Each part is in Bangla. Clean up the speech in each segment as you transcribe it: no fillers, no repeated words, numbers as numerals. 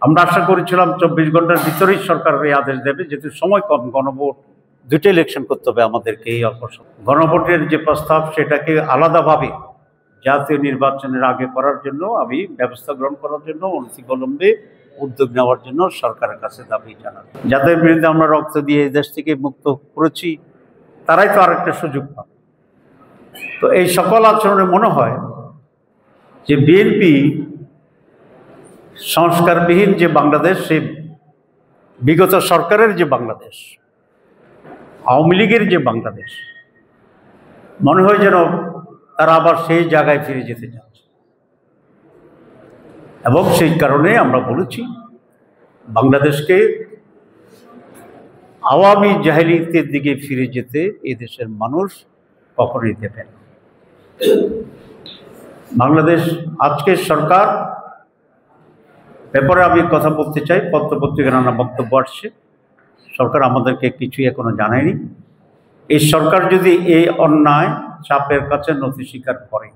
আমরা আশা করেছিলাম 24 ঘন্টার ভিতরেই সরকার এই আদেশ দেবে, যেহেতু সময় কম, গণভোট দুটো ইলেকশন করতে হবে আমাদেরকে। এই অল্প গণভোটের যে প্রস্তাব সেটাকে আলাদাভাবে জাতীয় নির্বাচনের আগে করার জন্য আমি ব্যবস্থা গ্রহণ করার জন্য অনতিবিলম্বে উদ্যোগ নেওয়ার জন্য সরকারের কাছে দাবি জানাই। যাদের বিরুদ্ধে আমরা রক্ত দিয়ে দেশ থেকে মুক্ত করেছি তারাই তো আরেকটা সুযোগ পাবে। তো এই সকল আচরণে মনে হয় যে বিএনপি সংস্কারবিহীন যে বাংলাদেশ, সেই বিগত সরকারের যে বাংলাদেশ, আওয়ামী লীগের যে বাংলাদেশ, মনে হয় যেন তারা আবার সেই জায়গায় ফিরে যেতে চাচ্ছে। এবং সেই কারণে আমরা বলেছি বাংলাদেশকে আওয়ামী জাহেলিয়াতের দিকে ফিরে যেতে এই দেশের মানুষ কখনোই দেবে না। বাংলাদেশ আজকের সরকার ব্যাপারে আমি কথা বলতে চাই। পত্রপত্রিকা নানা বক্তব্য আসছে, সরকার আমাদেরকে কিছুই এখনো জানায়নি। এই সরকার যদি এই অন্যায় চাপের কাছে নথি স্বীকার করে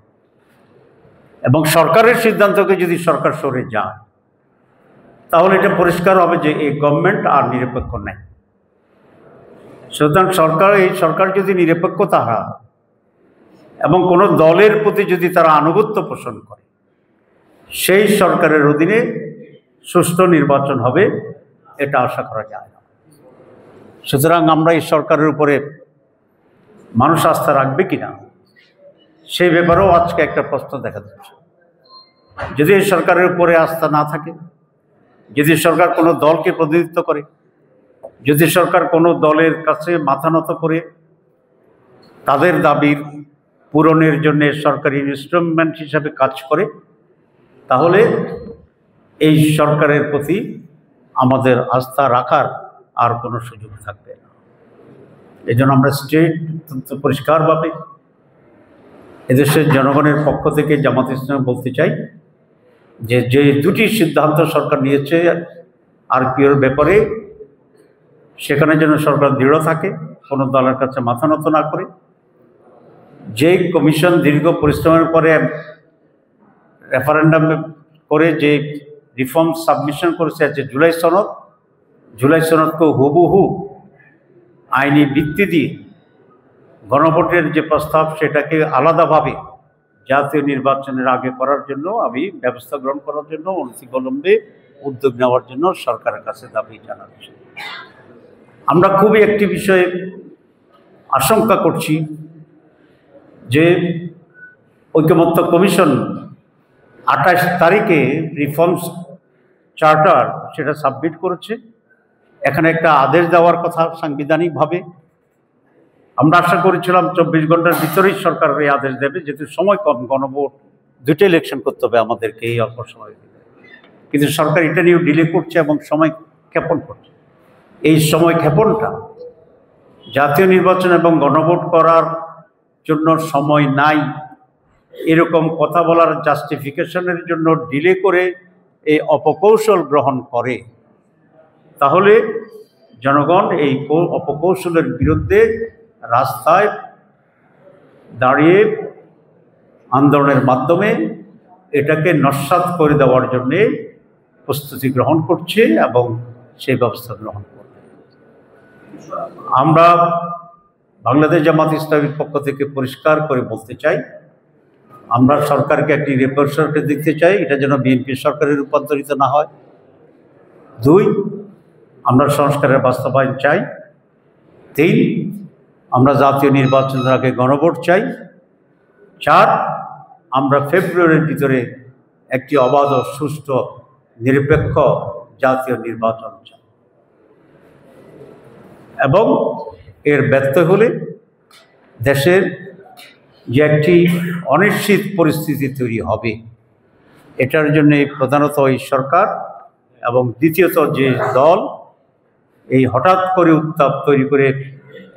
এবং সরকারের সিদ্ধান্তকে যদি সরকার সরে যায়, তাহলে এটা পরিষ্কার হবে যে এই গভর্নমেন্ট আর নিরপেক্ষ নেই। সুতরাং এই সরকার যদি নিরপেক্ষতা হারায় এবং কোনো দলের প্রতি যদি তারা আনুগত্য পোষণ করে, সেই সরকারের অধীনে সুষ্ঠু নির্বাচন হবে এটা আশা করা যায় না। সুতরাং আমরা এই সরকারের উপরে মানুষ আস্থা রাখবে কিনা সেই ব্যাপারেও আজকে একটা প্রশ্ন দেখা যাচ্ছে। যদি এই সরকারের উপরে আস্থা না থাকে, যদি সরকার কোনো দলকে প্রতিনিধিত্ব করে, যদি সরকার কোনো দলের কাছে মাথা নত করে তাদের দাবির পূরণের জন্য সরকারি ইনস্ট্রুমেন্ট হিসাবে কাজ করে, তাহলে এই সরকারের প্রতি আমাদের আস্থা রাখার আর কোনো সুযোগ থাকবে না। এই জন্য আমরা পরিষ্কারভাবে এদেশের জনগণের পক্ষ থেকে জামাত ইসলাম বলতে চাই যে যে দুটি সিদ্ধান্ত সরকার নিয়েছে আরপিওর ব্যাপারে, সেখানে যেন সরকার দৃঢ় থাকে, কোনো দলের কাছে মাথা নত না করে। যে কমিশন দীর্ঘ পরিশ্রমের পরে রেফারেন্ডাম করে যে রিফর্ম সাবমিশন করেছে আছে জুলাই সনদকে হুবহু আইনি ভিত্তি দিয়ে গণভোটের যে প্রস্তাব সেটাকে আলাদাভাবে জাতীয় নির্বাচনের আগে করার জন্য আমি ব্যবস্থা গ্রহণ করার জন্য অনতিবিলম্বে উদ্যোগ নেওয়ার জন্য সরকারের কাছে দাবি জানাচ্ছি। আমরা খুবই একটি বিষয়ে আশঙ্কা করছি যে ঐকমত্য কমিশন 28 তারিখে রিফর্মস চার্টার সেটা সাবমিট করেছে। এখানে একটা আদেশ দেওয়ার কথা সাংবিধানিকভাবে। আমরা আশা করেছিলাম 24 ঘন্টার ভিতরেই সরকার এই আদেশ দেবে, যেহেতু সময় কম, গণভোট দুটো ইলেকশন করতে হবে আমাদেরকে এই অল্প সময়। কিন্তু সরকার এটা নিয়েও ডিলে করছে এবং সময় ক্ষেপণ করছে। এই সময় ক্ষেপণটা জাতীয় নির্বাচন এবং গণভোট করার জন্য সময় নাই এরকম কথা বলার জাস্টিফিকেশনের জন্য ডিলে করে এই অপকৌশল গ্রহণ করে, তাহলে জনগণ এই অপকৌশলের বিরুদ্ধে রাস্তায় দাঁড়িয়ে আন্দোলনের মাধ্যমে এটাকে নস্যাৎ করে দেওয়ার জন্যে প্রস্তুতি গ্রহণ করছে এবং সেই ব্যবস্থা গ্রহণ করবে। আমরা বাংলাদেশ জামাত ইসলামীর পক্ষ থেকে পরিষ্কার করে বলতে চাই, আমরা সরকারকে একটি রিপ্রেজেন্টেটিভ দিতে চাই, এটা যেন বিএনপি সরকারের রূপান্তরিত না হয়। 2, আমরা সংস্কারের বাস্তবায়ন চাই। 3, আমরা জাতীয় নির্বাচনের আগে গণভোট চাই। 4, আমরা ফেব্রুয়ারির ভিতরে একটি অবাধ, সুষ্ঠু, নিরপেক্ষ জাতীয় নির্বাচন চাই। এবং এর ব্যর্থ হলে দেশের যে একটি অনিশ্চিত পরিস্থিতি তৈরি হবে, এটার জন্য প্রধানত এই সরকার এবং দ্বিতীয়ত যে দল এই হঠাৎ করে উত্তাপ তৈরি করে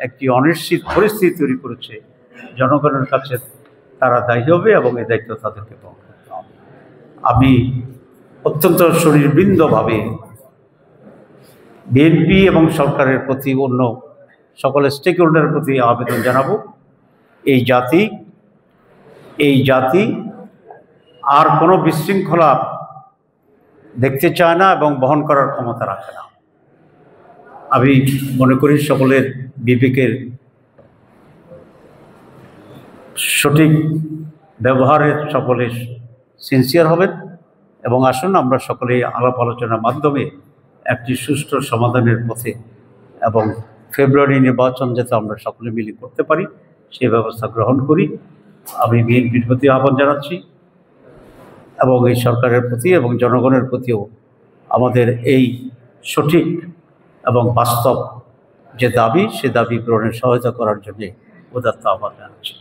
একটি অনিশ্চিত পরিস্থিতি তৈরি করেছে, জনগণের কাছে তারা দায়ী হবে এবং এই দায়িত্ব তাদেরকে পালন করতে হবে। আমি অত্যন্ত সুনির্বৃন্দভাবে বিএনপি এবং সরকারের প্রতি, অন্য সকল স্টেক হোল্ডারের প্রতি আবেদন জানাবো, এই জাতি আর কোনো বিশৃঙ্খলা দেখতে চায় না এবং বহন করার ক্ষমতা রাখে না। আমি মনে করি সকলের বিবেকের সঠিক ব্যবহারে সকলে সিনসিয়ার হবেন এবং আসুন আমরা সকলে আলাপ আলোচনার মাধ্যমে একটি সুষ্ঠু সমাধানের পথে এবং ফেব্রুয়ারি নির্বাচন যাতে আমরা সকলে মিলে করতে পারি সেই ব্যবস্থা গ্রহণ করি। আমি বিএনপির প্রতি আহ্বান জানাচ্ছি এবং এই সরকারের প্রতি এবং জনগণের প্রতিও আমাদের এই সঠিক এবং বাস্তব যে দাবি সে দাবি পূরণের সহায়তা করার জন্য উদাত্ত আহ্বান জানাচ্ছি।